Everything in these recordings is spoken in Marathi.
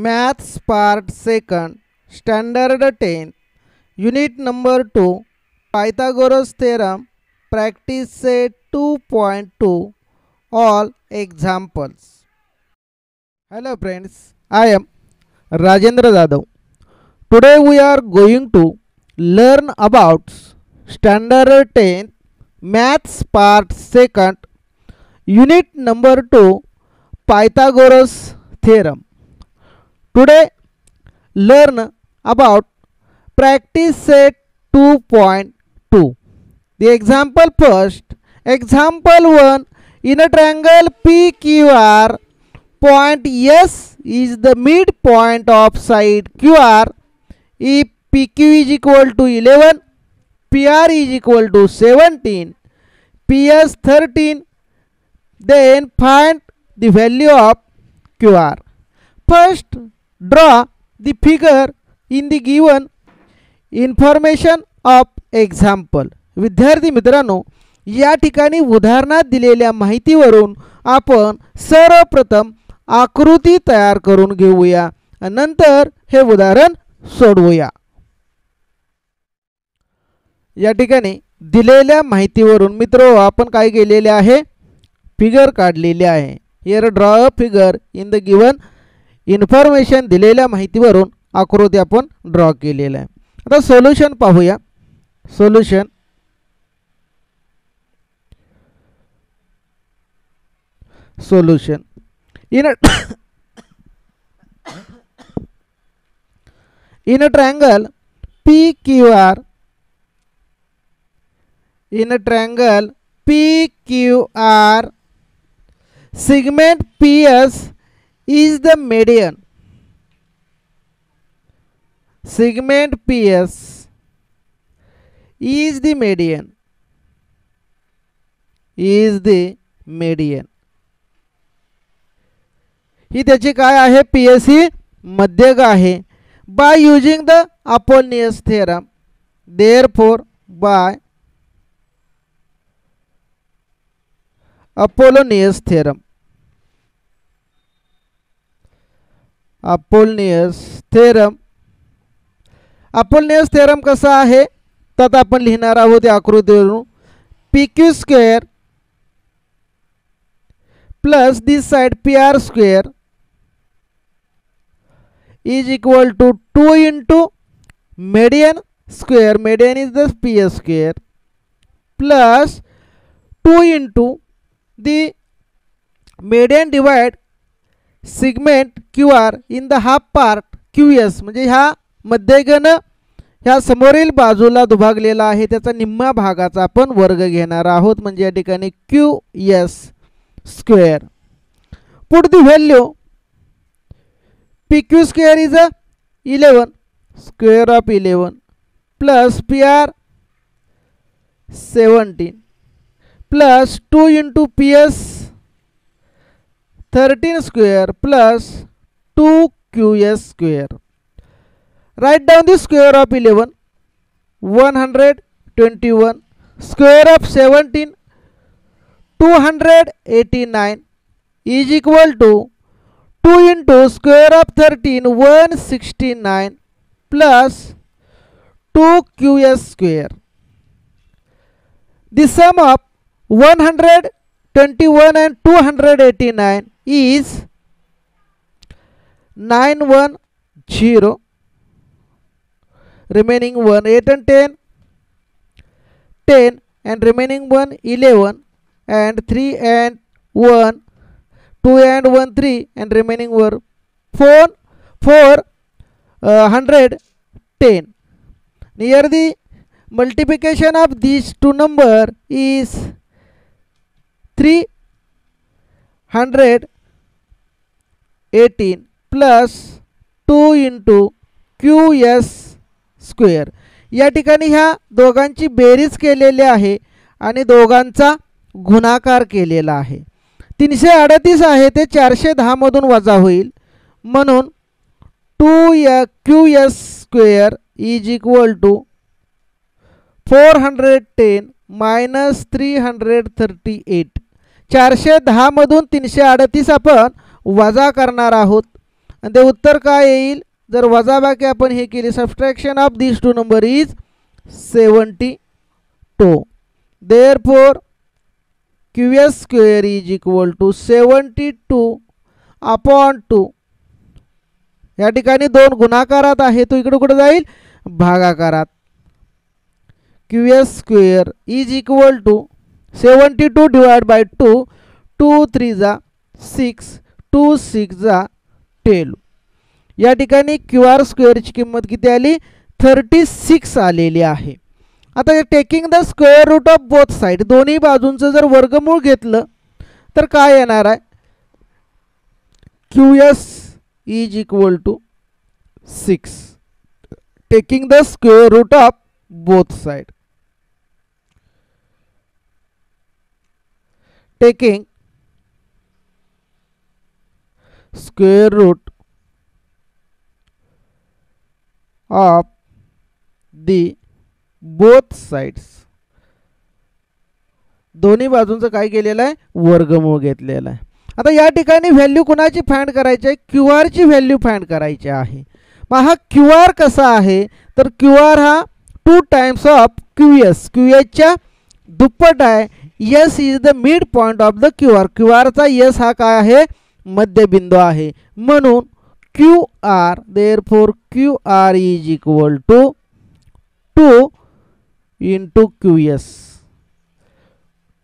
Maths Part 2nd, Standard 10, Unit number 2, Pythagoras Theorem, Practice Set 2.2, All Examples. Hello friends, I am Rajendra Jadhav. Today we are going to learn about Standard 10, Maths Part 2nd, Unit number 2, Pythagoras Theorem. Today learn about practice set 2.2. The example first. Example 1. In a triangle PQR, point S is the midpoint of side QR. If PQ is equal to 11, PR is equal to 17, PS 13, then find the value of QR. First, draw the figure in the given information of example. विद्यार्थी मित्रांनो, या ठिकाणी उदाहरणात दिलेल्या माहितीवरून आपण सर्वप्रथम आकृती तयार करून घेऊया, नंतर हे उदाहरण सोडवूया. या ठिकाणी दिलेल्या माहितीवरून मित्रो आपण काय केलेले आहे, फिगर काढलेले आहे. Here draw a figure in the given information. दिलेल्या माहितीवरून आकृती आपण ड्रॉ केलेला आहे. आता सोल्यूशन पाहूया. Solution in a triangle PQR, segment PS is the median. Segment PS is the median. ही त्याची काय आहे, PS ही मध्यक आहे. By using the Apollonius theorem, therefore by Apollonius theorem, Apollonius theorem कसा आहे तर आपण लिहिणार आहोत या आकृतीवरून. PQ square plus this side PR square is equal to 2 into median square, median is the PS square, plus 2 into the median divide segment QR in the half part QS. म्हणजे ह्या मध्यगण ह्या समोरील बाजूला दुभागलेला आहे त्याचा निम्मा भागाचा आपण वर्ग घेणार आहोत, म्हणजे या ठिकाणी QS square. Put the value PQ square is a 11, square of 11, plus PR 17, plus 2 into PS 13 square, plus 2QS square. Write down the square of 11, 121, square of 17, 289 is equal to 2 into square of 13, 169, plus 2QS square. The sum of 121 and 289 is 910. Remaining 1, 8 and 10, 10, and remaining 1, 11, and 3 and 1, 2 and 1, 3, and remaining were 410. Near the multiplication of these two number is 318 plus 2 into QS square. या ठिकाणी ह्या दोघांची बेरीज केलेली आहे आणि दोघांचा गुणाकार केलेला आहे. 338 आहे ते 410 मधून वजा होईल, म्हणून 2QS square is equal to 410 minus 338. 410 मधून 338 आपण वजा करणार आहोत. आणि ते उत्तर काय येईल जर वजाबाकी आपण हे केली. Subtraction of this two number is 72. Therefore QS square is equal to 72/2. या ठिकाणी 2 गुणाकारात आहे, तो इकडे कुठे जाईल भागाकारात. QS square is equal to 72 divide by 2. 2 3 जा 6, 2 6 जा 12. या ठिकाणी QR स्क्वेअरची किंमत किती आली 36 आलेली आहे. आता taking the square root of both side, दोन्ही बाजूंचं जर वर्गमूळ घेतलं तर काय येणार आहे. QS is equal to 6 taking the square root of both side. Taking square root of the both sides, दोन्ही बाजूंचं काय केलेलं आहे वर्गमूळ घेतलेला आहे. आता या ठिकाणी व्हॅल्यू कुणाची फाइंड करायची आहे QR ची व्हॅल्यू फाइंड करायची आहे. मग हा QR कसा आहे तर QR हा 2 टाइम्स ऑफ QS, QS च्या दुप्पट आहे. S is the mid point of the QR, QR चा S हा काय आहे मध्यबिंदू आहे. म्हणून QR, therefore QR is equal to 2 into QS.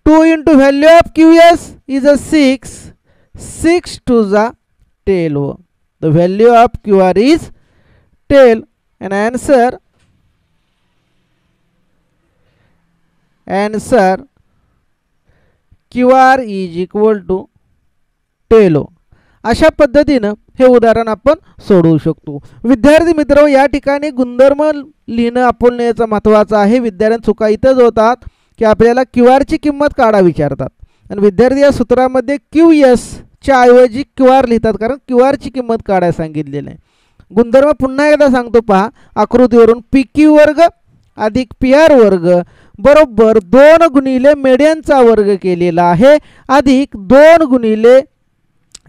2 into value of QS is a 6. 6 to the 12. The value of QR is 12. And answer QR is equal to 12. अशा पद्धतीनं हे उदाहरण आपण सोडवू शकतो. विद्यार्थी मित्र, या ठिकाणी गुणधर्म लिहिणं आपण याचं महत्त्वाचं आहे. विद्यार्थ्यांना चुका इथंच होतात की आपल्याला QR ची किंमत काढा विचारतात आणि विद्यार्थी या सूत्रामध्ये QS च्या ऐवजी QR लिहितात, कारण QR ची किंमत काढायला सांगितलेलं आहे. गुणधर्म पुन्हा एकदा सांगतो पहा आकृतीवरून. PQ वर्ग अधिक PR वर्ग बरोबर 2 गुणिले मीडियनचा वर्ग केलेला आहे अधिक 2 गुणिले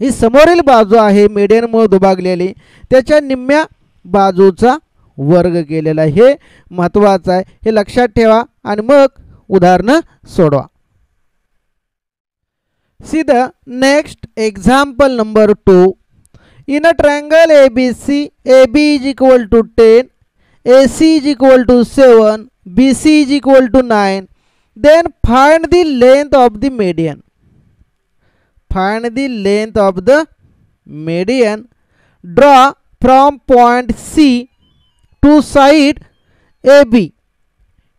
ही समोरील बाजू आहे मीडियनमुळे दुभागलेली त्याच्या निम्म्या बाजूचा वर्ग केलेला आहे. हे महत्त्वाचं आहे, हे लक्षात ठेवा आणि मग उदाहरण सोडवा. See the next example number 2. In a triangle ABC, AB is equal to 10, AC is equal to 7, BC is equal to 9. Then find the length of the median. Find the length of the median. Draw from point C to side AB.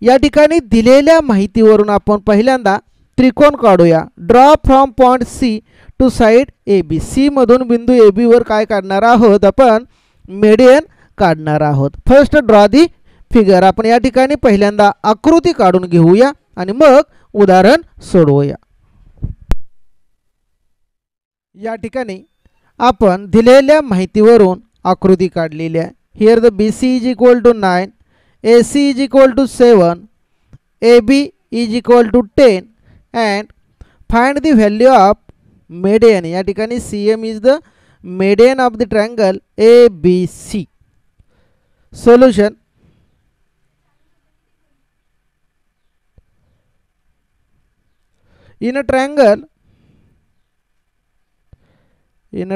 या ठिकाणी दिलेल्या माहितीवरून आपण पहिल्यांदा त्रिकोण काढूया. Draw from point C to side AB. C मधून बिंदू AB वर काय काढणार आहोत आपण मीडियन काढणार आहोत. First draw the figure. आपण या ठिकाणी पहिल्यांदा आकृती काढून घेऊया आणि मग उदाहरण सोडवूया. या ठिकाणी आपण दिलेल्या माहितीवरून आकृती काढलेली आहे. Here the BC is equal to 9, AC is equal to 7, AB is equal to 10 and find the value of median. या ठिकाणी CM is the median of the triangle ABC. Solution. In a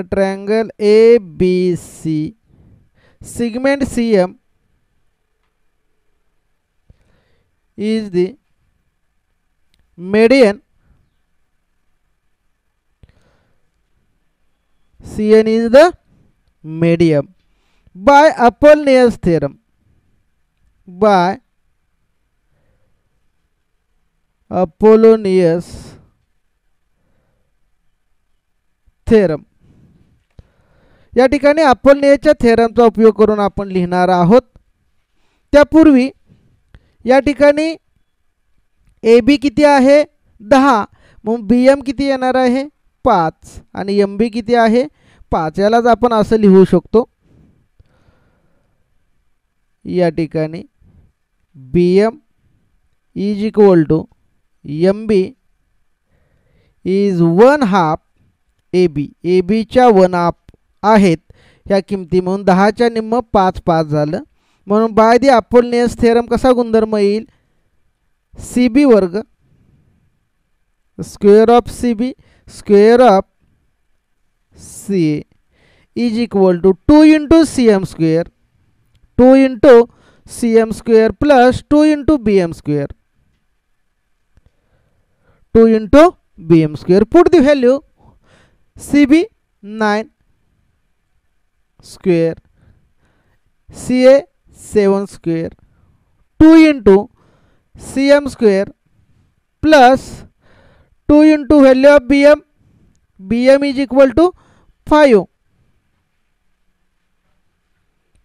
triangle ABC, segment CM is the median, CN is the median by Apollonius theorem. By Apollonius theorem. या ठिकाणी अपोलिनियसच्या थेरमचा उपयोग करून आपण लिहिणार आहोत. त्यापूर्वी या ठिकाणी AB किती आहे 10, मग BM किती येणार आहे 5 आणि MB किती आहे 5. यालाच आपण असं लिहू शकतो. या ठिकाणी BM is equal to MB is 1/2 AB. AB च्या 1/2 आहेत. ह्या किमती म्हणून 10च्या निम्म 5 5 झालं. म्हणून बाय दी अपोलिनियस थेरम कसा गुणधर्म येईल, CB वर्ग square of CB square of CA is equal to 2 into CM square 2 into CM square plus 2 into BM square 2 into BM square. Put the value CB 9 square CA 7 square 2 into CM square plus 2 into value of BM is equal to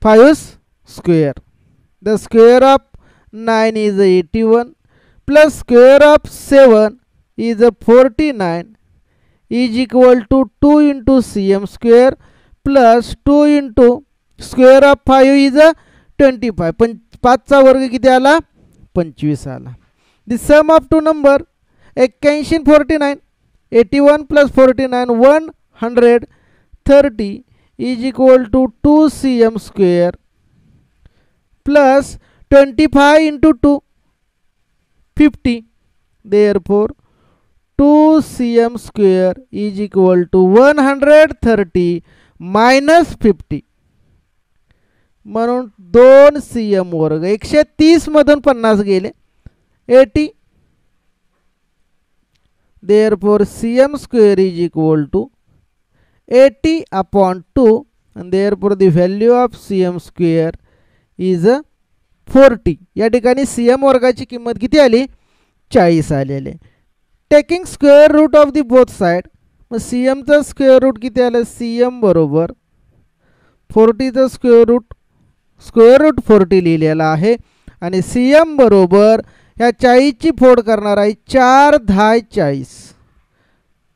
5 square. The square of 9 is 81 plus square of 7 is 49 is equal to 2 into CM square plus 2 into square of 5 is 25. 5 चा वर्ग किती आला 25 आला. The sum of two number 81 and 49 81 plus 49 130 is equal to 2 CM square plus 25 into 2 50. Therefore 2 CM square is equal to 130 minus 50. म्हणून 2 CM वर्ग 130 मधून 50 गेले 80. Therefore CM square is equal to 80 upon 2 and therefore the value of CM square is 40. या ठिकाणी CM वर्गाची किंमत किती आली 40 आलेले. Taking square root of the both side मग CM चा स्क्वेअर रूट किती आलं CM बरोबर 40 चा स्क्वेअर रूट 40 लिहिलेला आहे आणि CM बरोबर ह्या 40 ची फोड करणार आहे 4 10 40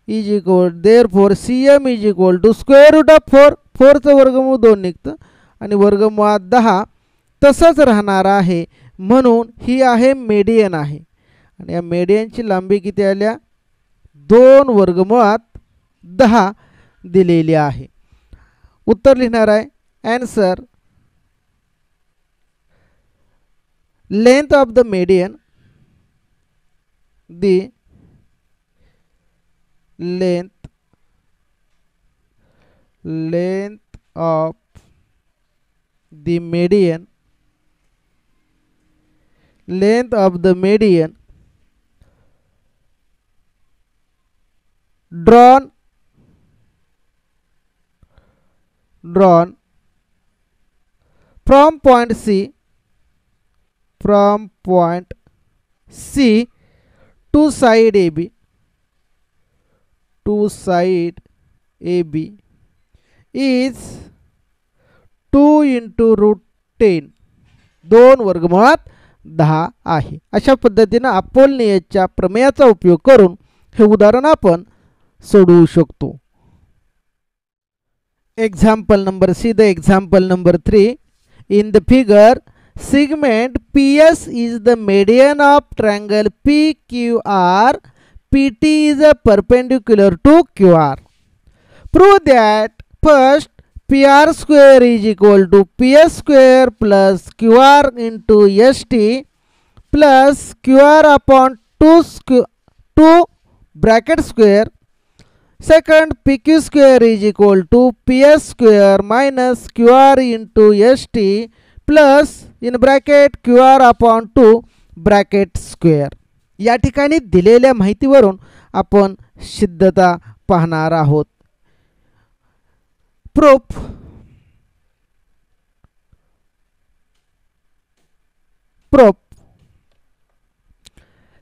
is equal. Therefore CM is equal to square root of 4 4 चं वर्गमूळ 2 निघतं आणि वर्गमुळात 10 तसंच राहणार आहे. म्हणून ही आहे मेडियन आहे आणि या मेडियनची लांबी किती आल्या 2 वर्गमुळात 10 दिलेली आहे. उत्तर लिहिणार आहे answer length of the median the length of the median drawn from point C to side AB is 2 into root 10 2 वर्गमुळात 10 आहे. अशा पद्धतीने अपोलिनियसच्या प्रमेयाचा उपयोग करून हे उदाहरण आपण सोडवू शकतो. Example number C. The example number 3. In the figure, segment PS is the median of triangle PQR. PT is a perpendicular to QR. Prove that first PR square is equal to PS square plus QR into ST plus QR upon 2 bracket square. Second, PQ square is equal to PS square minus QR into ST plus in bracket QR upon 2 bracket square. या ठिकाणी दिलेल्या माहितीवरून आपण सिद्धता पाहणार आहोत. Proof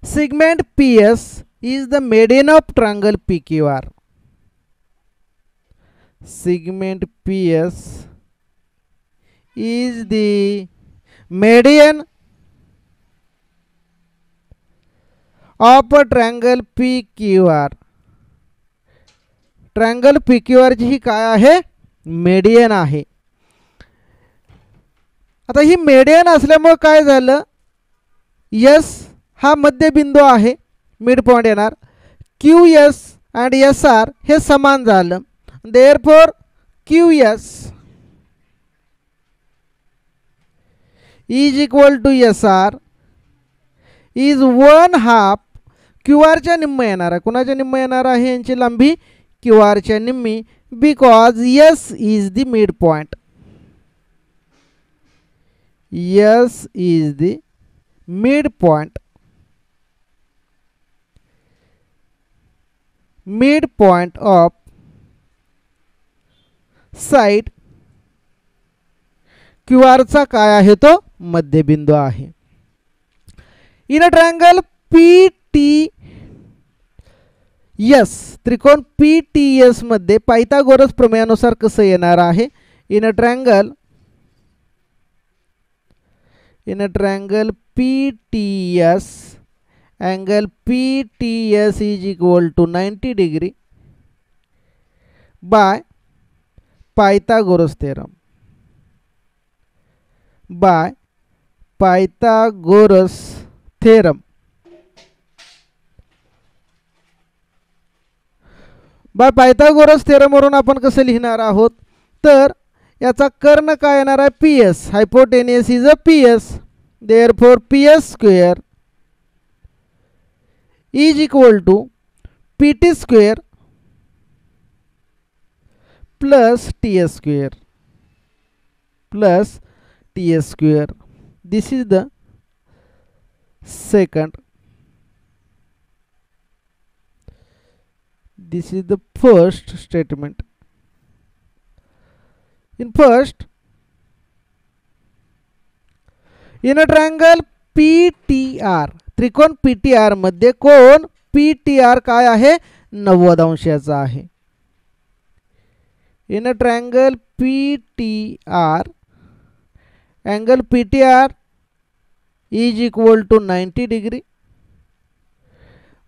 segment PS is the median of triangle PQR. Segment PS is the median of a triangle PQR. Triangle PQR जी ही काय आहे मेडियन आहे. आता ही मेडियन असल्यामुळे काय झालं S हा मध्यबिंदू आहे मिड पॉइंट येणार. QS आणि SR हे समान झालं. Therefore QS is equal to S R is 1/2 Q आरच्या निम्म येणार आहे. कुणाच्या निम्म येणार आहे यांची लांबी? क्यू आरच्या निम्मी, because S is the mid point. S is the mid point. Mid point of side Q आरचा काय आहे तो मध्यबिंदू आहे. In a triangle P T S, त्रिकोण पी टी एस मध्ये पायथागोरस प्रमेयानुसार कसं येणार आहे? In a triangle P T S, angle PTS is equal to 90 degree by Pythagoras theorem. By Pythagoras theorem. Bye Pythagoras theorem वरून आपण कसं लिहिणार आहोत? तर याचा कर्ण काय येणार आहे? PS. Hypotenuse is a PS. Therefore PS square is equal to PT square plus TS square plus TS square. This is the second. This is the first statement. In first, in a triangle PTR, त्रिकोण PTR मध्ये कोण PTR काय आहे? 90 अंशाचा आहे. In a triangle PTR, angle PTR is equal to 90 degree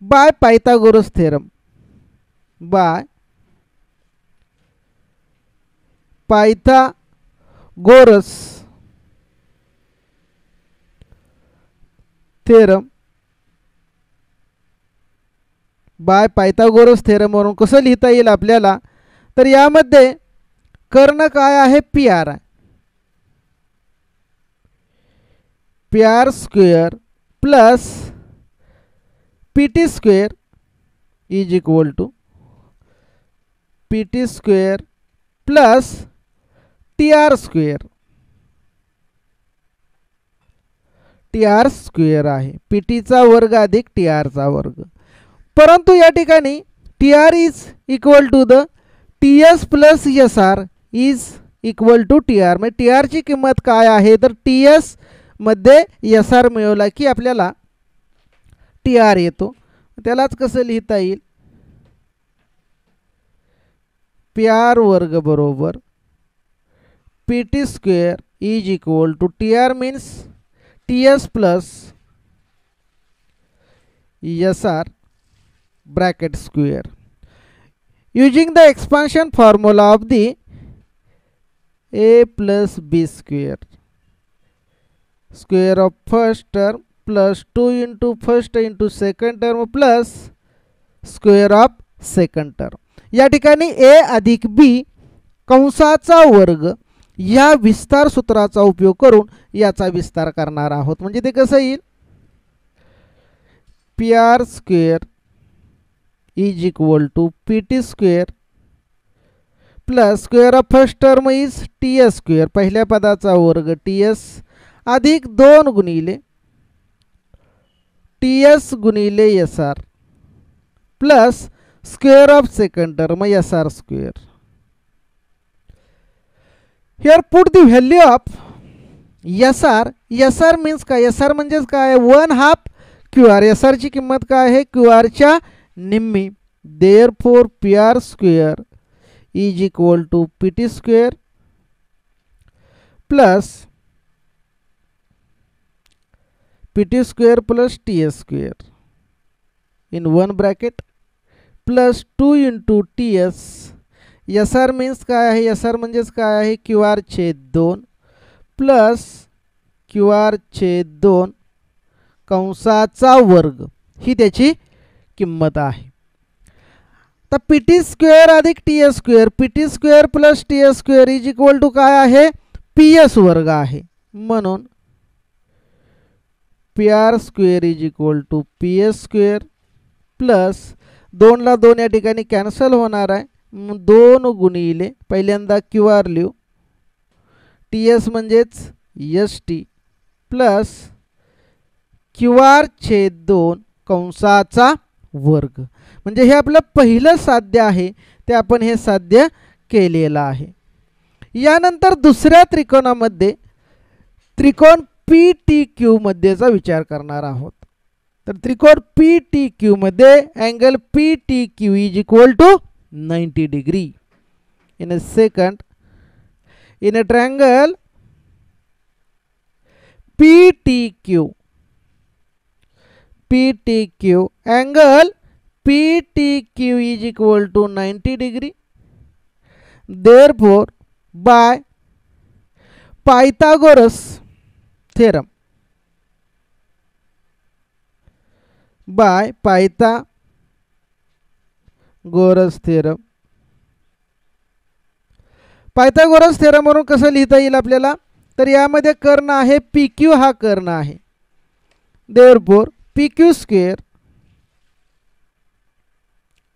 by Pythagoras theorem. By Pythagoras theorem. Bye Pythagoras theorem वरून कसं लिहिता येईल आपल्याला? तर यामध्ये कर्ण काय आहे? PR आहे. PR square plus PT square is equal to PT square plus TR square. TR square आहे. PT चा वर्ग अधिक TR चा वर्ग. परंतु या ठिकाणी TR is equal to the TS plus SR is equal to TR. म्हणजे TR ची किंमत काय आहे? तर TS मध्ये SR मिळवला की आपल्याला TR येतो. त्यालाच कसं लिहिता येईल? PR वर्ग बरोबर PT square is equal to TR means TS plus SR bracket square. Using the expansion formula of the A plus B square, square of first term plus 2 into first into second term plus square of second term. या ठिकाणी A अधिक B कंसाचा वर्ग या विस्तार सूत्राचा उपयोग करून याचा विस्तार करणार आहोत. म्हणजे ते कसं येईल? PR square is equal to PT square plus square of first term is TS square, पहिल्या पदाचा वर्ग TS अधिक 2 गुणिले TS गुणिले SR plus square of second term SR square. Here put the value of SR. SR means काय? SR म्हणजेच काय? 1/2 QR. SR ची किंमत काय आहे? QR च्या निम्मी. Therefore PR square is equal to PT square plus PT square plus TS square in one bracket plus 2 into TS. SR means काय आहे? SR म्हणजेच काय आहे? QR छेद 2 प्लस QR छेद 2 कंसाचा वर्ग ही त्याची किंमत आहे. तर PT स्क्वेअर अधिक TS square, PT square plus TS square is equal to काय आहे? PS वर्ग आहे. म्हणून P R square is equal to P S square plus 2 ला 2 या ठिकाणी कॅन्सल होणार आहे. 2 गुणिले पहिल्यांदा क्यू आर लिहू, टी एस म्हणजेच S T plus Q R छेद 2 कंसाचा वर्ग. म्हणजे हे आपलं पहिलं साध्य आहे ते आपण हे साध्य केलेलं आहे. यानंतर दुसऱ्या त्रिकोणामध्ये त्रिकोण पी टी क्यू मध्येचा विचार करणार आहोत. तर त्रिकोण पी टी क्यू मध्ये angle P T Q is equal to 90 degree. In a second, in a triangle P T Q angle PTQ is equal to 90 degree. Therefore, by Pythagoras theorem, Pythagoras theorem वरून कसं लिहिता येईल आपल्याला, तर यामध्ये कर्ण आहे PQ, हा कर्ण आहे. Therefore, PQ square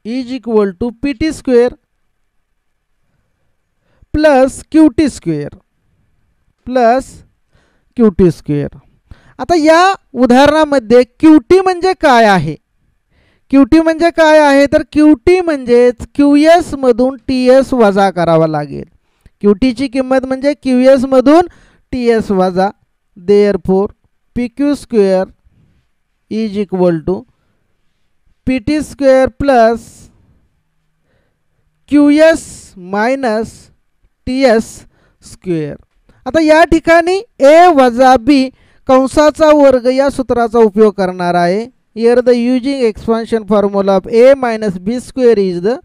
is equal to PT square plus QT square. आता या उदाहरणामध्ये QT म्हणजे काय आहे? तर QT म्हणजेच QS मधून TS वजा करावा लागेल. QT ची किंमत म्हणजे QS मधून TS वजा. Therefore, PQ square is equal to PT square plus QS minus TS square. आता या ठिकाणी A वजा B कंसाचा वर्ग या सूत्राचा उपयोग करणार आहे. Here the using expansion formula of A minus B square is the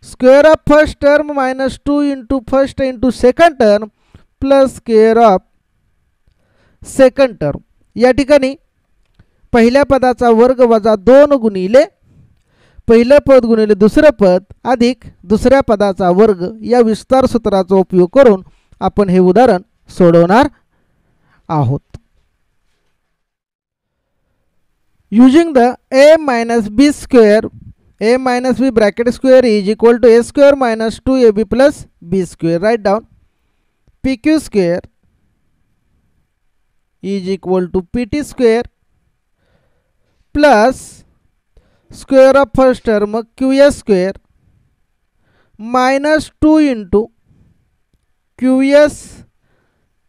square of first term minus 2 into first into second term plus square of second term. या ठिकाणी पहिल्या पदाचा वर्ग वजा 2 गुणिले पहिलं पद गुणिले दुसरं पद अधिक दुसऱ्या पदाचा वर्ग या विस्तार सूत्राचा उपयोग करून आपण हे उदाहरण सोडवणार आहोत. Using the A minus B square, A minus B bracket square is equal to A square minus 2AB plus B square. Write down PQ square is equal to PT square plus square of first term QS square minus 2 into QS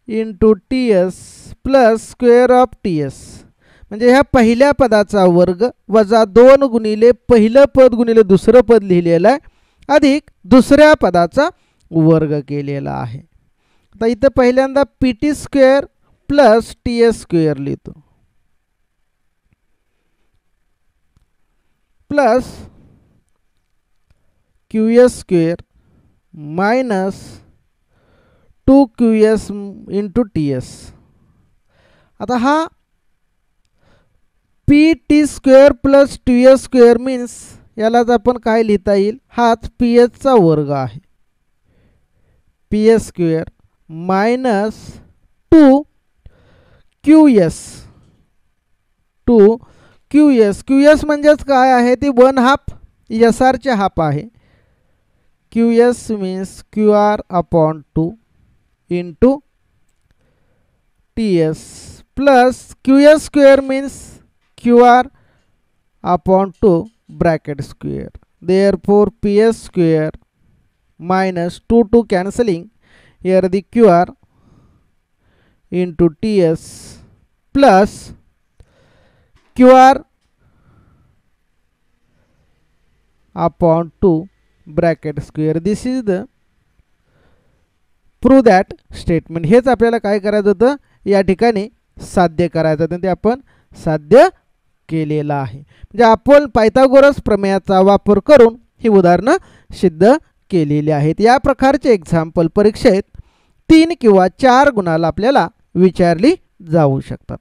into TS plus square of TS. म्हणजे ह्या पहिल्या पदाचा वर्ग वजा 2 गुणिले पहिलं पद गुणिले दुसरं पद लिहिलेलं आहे अधिक दुसऱ्या पदाचा वर्ग केलेला आहे. आता इथं पहिल्यांदा PT square plus TS square लिहितो plus QS square minus 2QS into TS. आता हा PT square plus TS square means यालाच आपण काय लिहिता येईल, हाच PS चा वर्ग आहे. PS स्क्वेअर मायनस 2QS म्हणजेच काय आहे ती 1/2 SR चे हाफ आहे. QS means QR upon 2 into TS plus QS square means QR upon 2 bracket square. Therefore PS square minus 2 cancelling, here the QR into TS plus QR upon 2 bracket square. This is the prove that statement. हेच आपल्याला काय करायचं होतं, या ठिकाणी साध्य करायचं होतं, ते आपण साध्य केलेला आहे. म्हणजे आपण पायथागोरस प्रमेयाचा वापर करून ही उदाहरणं सिद्ध केलेली आहेत. या प्रकारचे एक्झाम्पल परीक्षेत 3 किंवा 4 गुणाला आपल्याला विचारली जाऊ शकतात.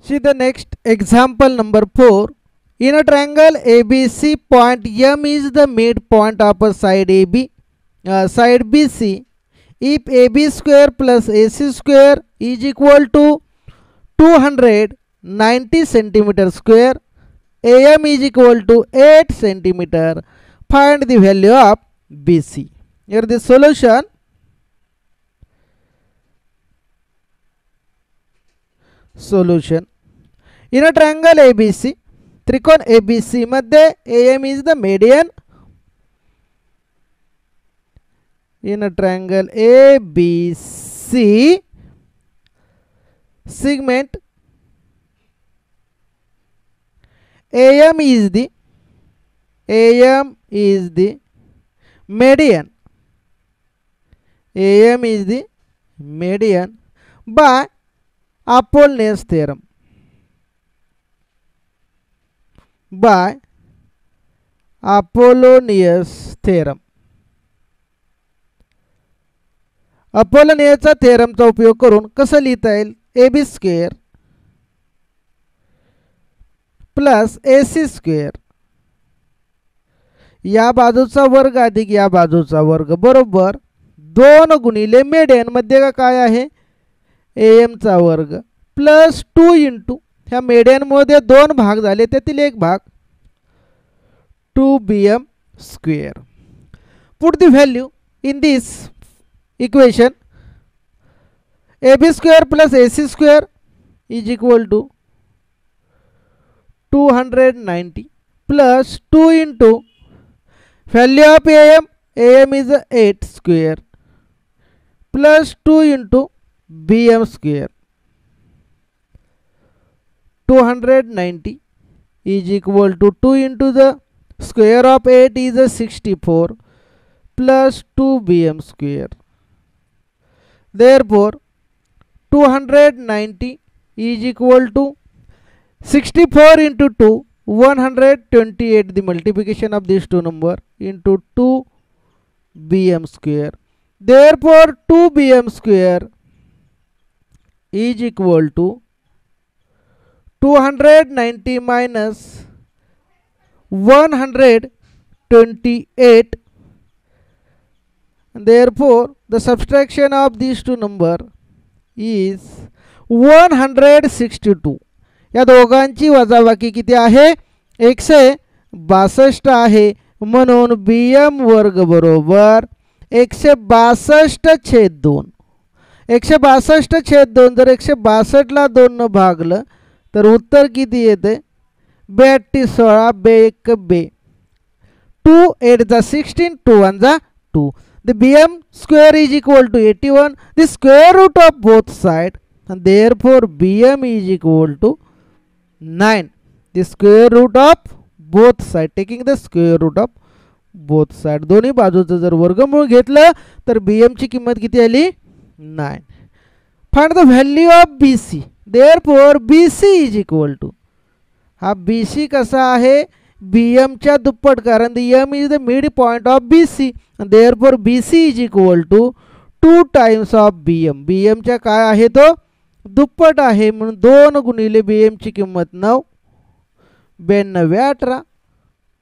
See the next example number 4. In a triangle ABC point M is the midpoint of a side BC. If AB square plus AC square is equal to 290 centimeter square. AM is equal to 8 centimeter. Find the value of BC. Here the solution. Solution. In a triangle ABC, त्रिकोण ABC मध्ये AM is the median. In a triangle ABC, segment AM is the median. AM is the median by Apollonius theorem. By Apollonius theorem. अपोलोनियसचा थेरमचा उपयोग करून कसं लिहिता येईल? AB square plus AC square या बाजूचा वर्ग अधिक या बाजूचा वर्ग बरोबर 2 गुणिले मीडियन मध्ये काय आहे? AM चा वर्ग प्लस 2 इंटू ह्या मीडियन मध्ये 2 भाग झाले त्यातील एक भाग 2BM square. Put the value in this equation. AB square plus AC square is equal to 290 plus 2 into value of AM. AM is 8 square plus 2 into BM square. 290 is equal to 2 into the square of 8 is 64 plus 2BM square. Therefore 290 is equal to 64 into 2 128. The multiplication of these two number into 2BM square. Therefore 2BM square is equal to 290 minus 128. Therefore the subtraction of these two number is 162. या दोघांची वजाबाकी किती आहे? 162 आहे. म्हणून BM वर्ग बरोबर 162/2. 162/2 जर 162 ला 2 न भागलं तर उत्तर किती येते? 82 16 1 2. 2 8 जा 16 2 1 जा 2. The BM square is equal to 81. The square root of both sides, and therefore BM is equal to 9. The square root of both sides, taking the square root of both sides. दोन्ही बाजूचं जर वर्गमूळ घेतलं तर BM ची किंमत किती आली? 9. Find the value of BC. Therefore BC is equal to, हा BC कसा आहे? BM च्या दुप्पट, कारण M is the midpoint of BC. And therefore BC is equal to 2 times of BM. BM च्या काय आहे? तो दुप्पट आहे. म्हणून 2 गुणिले BM ची किंमत 9 92 18.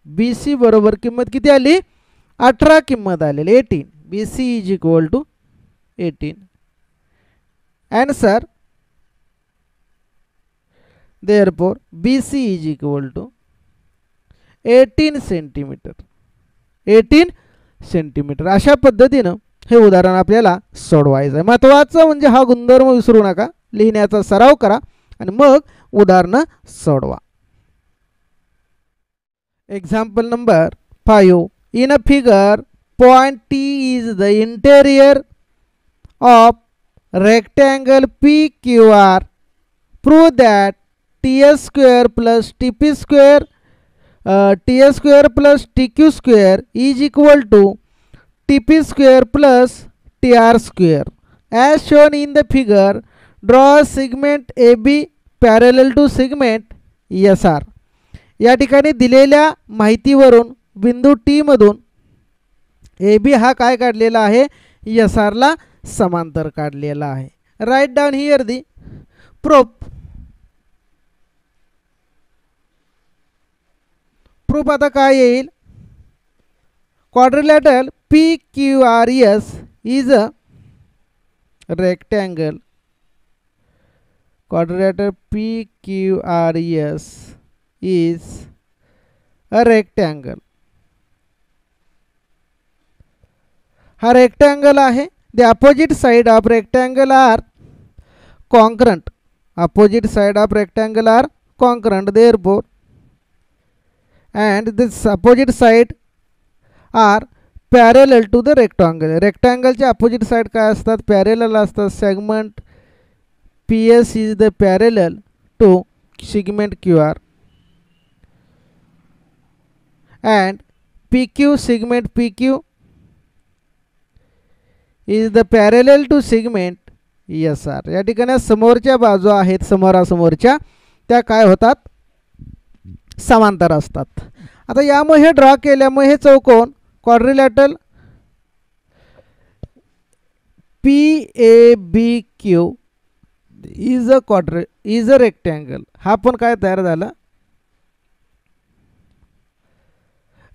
BC बरोबर किंमत किती आली? 18 किंमत आलेली 18. BC is equal to 18. Answer. Therefore BC is equal to 18 centimetre. 18 centimetre. अशा पद्धतीनं हे उदाहरण आपल्याला सोडवायचं आहे. महत्त्वाचं म्हणजे हा गुणधर्म विसरू नका. लिहिण्याचा सराव करा आणि मग उदाहरण सोडवा. Example number 5. In a figure point T is the interior of rectangle PQR. Prove that TS square plus TP square TS square plus TQ square is equal to TP square plus TR square. As shown in the figure, draw a segment AB parallel to segment SR. या ठिकाणी दिलेल्या माहितीवरून बिंदू T मधून AB हा काय काढलेला आहे? SR ला समांतर काढलेला आहे. Write down here the proof. Proof आता काय येईल? Quadrilateral PQRS is a rectangle. quadrilateral PQRS is a rectangle. हा रेक्टँगल आहे. The opposite side of rectangle are congruent. Opposite side of rectangle are congruent. Therefore, and this opposite side are parallel to the rectangle. Rectangle चे opposite side काय असतात? Parallel असतात. Segment PS is the parallel to segment QR, and PQ segment PQ is the parallel to segment SR. या ठिकाणी समोरच्या बाजू आहेत समोरासमोरच्या त्या काय होतात? समांतर असतात. आता यामुळे हे ड्रॉ केल्यामुळे हे चौकोन quadrilateral PABQ is a rectangle. हा पण काय तयार झाला?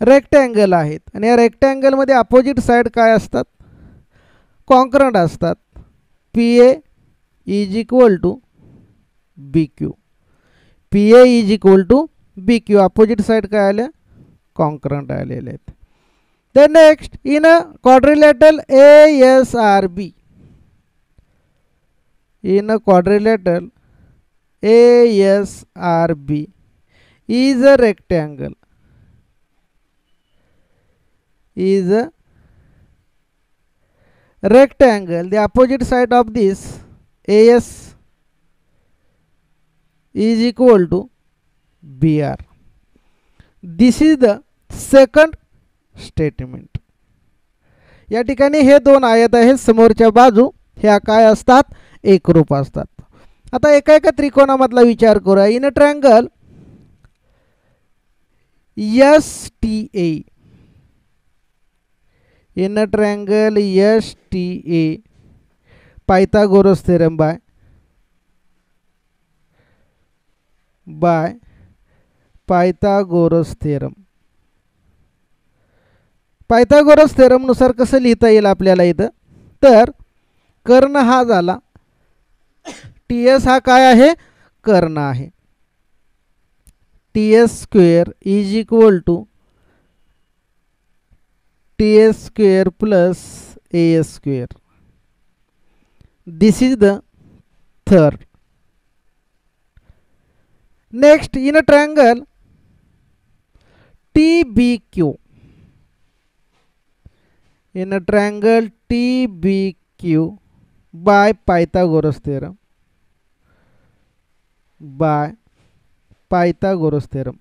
रेक्टँगल आहेत. आणि या रेक्टँगल मध्ये अपोजिट साइड काय असतात? कॉन्क्रंट असतात. PA is equal to BQ. PA is equal to BQ. Opposite side काय आल्या? कॉन्क्रंट आलेले आहेत. Then next, in a quadrilateral ASRB, in a quadrilateral ASRB is a rectangle, is a rectangle. The opposite side of this AS is equal to BR. This is the second statement. या ठिकाणी हे दोन आयत आहेत समोरच्या बाजू ह्या काय असतात? एकरूप असतात. आता एका एका त्रिकोणामधला विचार करूया. In a triangle STA, in a triangle STA, Pythagoras theorem bye Pythagoras theorem. Pythagoras theorem नुसार कसं लिहिता येईल आपल्याला इथं? तर कर्ण हा झाला, TS हा काय आहे? कर्ण आहे. TS square is equal to TS square plus AS square. This is the third. Next, in a triangle TBQ, in a triangle TBQ by Pythagoras theorem, by Pythagoras theorem.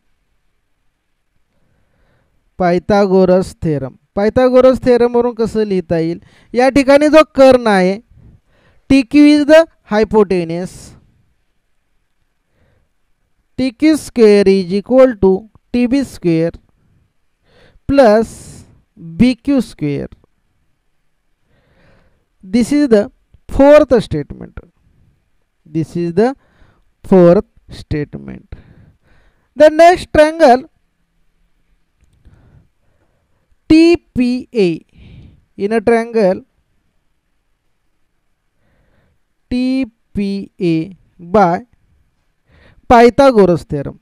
Pythagoras theorem. Pythagoras theorem वरून कसं लिहिता येईल? या ठिकाणी जो कर्ण आहे TQ is the hypotenuse. TQ square is equal to TB square plus BQ square. This is the fourth statement. This is the fourth statement. The next triangle TPA, in a triangle TPA by Pythagoras theorem.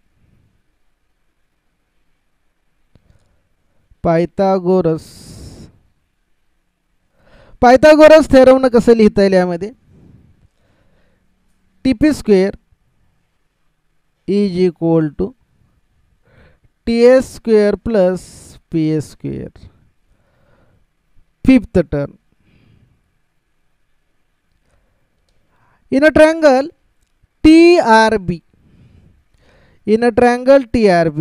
Pythagoras theorem कसं लिहिता येईल यामध्ये? TP square is equal to TS square plus PS square. Fifth term. In a triangle TRB, in a triangle TRB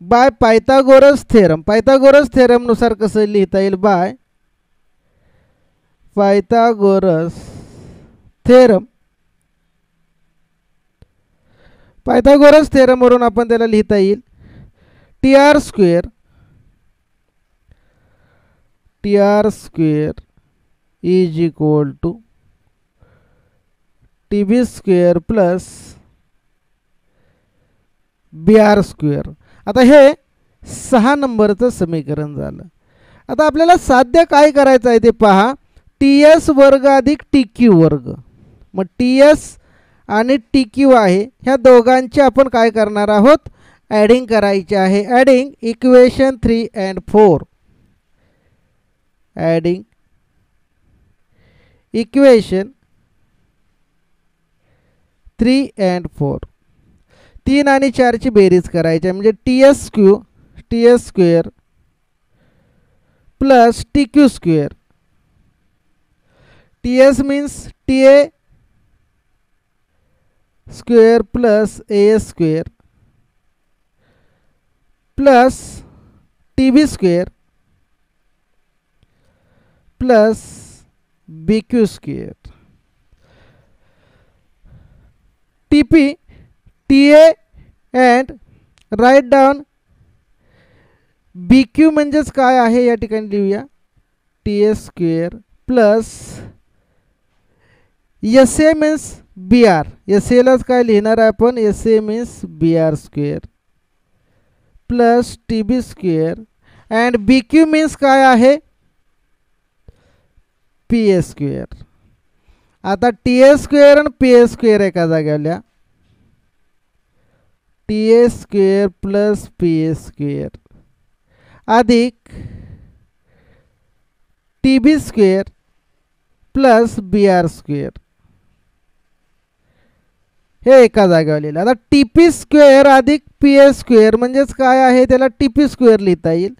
by Pythagoras theorem. Pythagoras theorem नुसार कसं लिहिता येईल? By Pythagoras theorem. Pythagoras theorem वरून आपण त्याला लिहिता येईल TR square is equal to TB square plus BR square. आता हे 6 नंबरचं समीकरण झालं. आता आपल्याला साध्य काय करायचं आहे ते पहा. टी एस वर्ग अधिक टी क्यू वर्ग. मग टी एस आणि टी क्यू आहे ह्या दोघांची आपण काय करणार आहोत, ॲडिंग करायचे आहे. Adding equation 3 and 4. Adding equation 3 and 4. 3 आणि 4 ची बेरीज करायची आहे म्हणजे T S square plus T Q square. T S means T A square plus A S square plus T B square plus B Q square. T P T A and write down B Q म्हणजेच काय आहे या ठिकाणी लिहूया, T A square plus S A means B R. S एलाच काय लिहिणार आहे आपण, S A means B R square plus T B square and B Q means काय आहे, पी ए स्क्वेअर. आता टी ए स्क्वेअर आणि पी ए स्क्वेअर एका जागेला, T A square plus P A square अधिक टी बी स्क्वेअर प्लस बी आर स्क्वेअर हे एका जागेवर लिहिलं. आता टी पी स्क्वेअर अधिक पी ए स्क्वेअर म्हणजेच काय आहे, त्याला टी पी स्क्वेअर लिहिता येईल.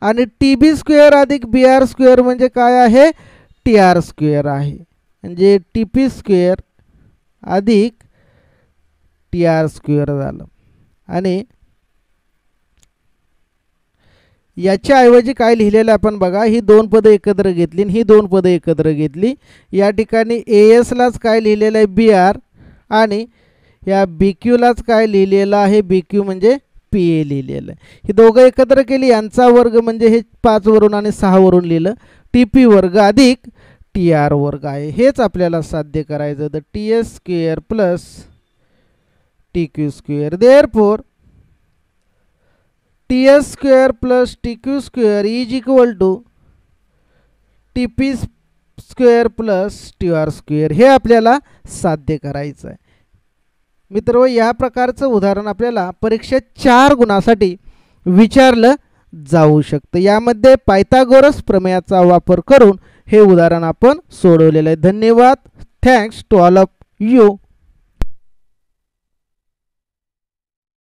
आणि टी बी स्क्वेअर अधिक बी आर स्क्वेअर म्हणजे काय आहे, टी आर स्क्वेअर आहे. म्हणजे टी पी स्क्वेअर अधिक टी आर स्क्वेअर झालं. आणि याच्याऐवजी काय लिहिलेलं आपण बघा, ही दोन पदं एकत्र घेतली आणि ही दोन पदं एकत्र घेतली. या ठिकाणी ए एसलाच काय लिहिलेलं आहे, बी आर, आणि या बी क्यूलाच काय लिहिलेलं आहे, बी क्यू म्हणजे पी ए लिहिलेलं आहे. ही दोघं एकत्र केली, यांचा वर्ग म्हणजे हे 5 वरून आणि 6 वरून लिहिलं, टी पी वर्ग अधिक टी आर वर्ग आहे. हेच आपल्याला साध्य करायचं होतं, T S square plus T Q square. Therefore T S square plus T Q square is equal to T P square plus T R square. हे आपल्याला साध्य करायचं आहे. मित्र, या प्रकारचं उदाहरण आपल्याला परीक्षेत 4 गुणासाठी विचारलं जाऊ शकतं. यामध्ये पायथागोरस प्रमेयाचा वापर करून हे उदाहरण आपण सोडवलेलं आहे. धन्यवाद. Thanks to all of you.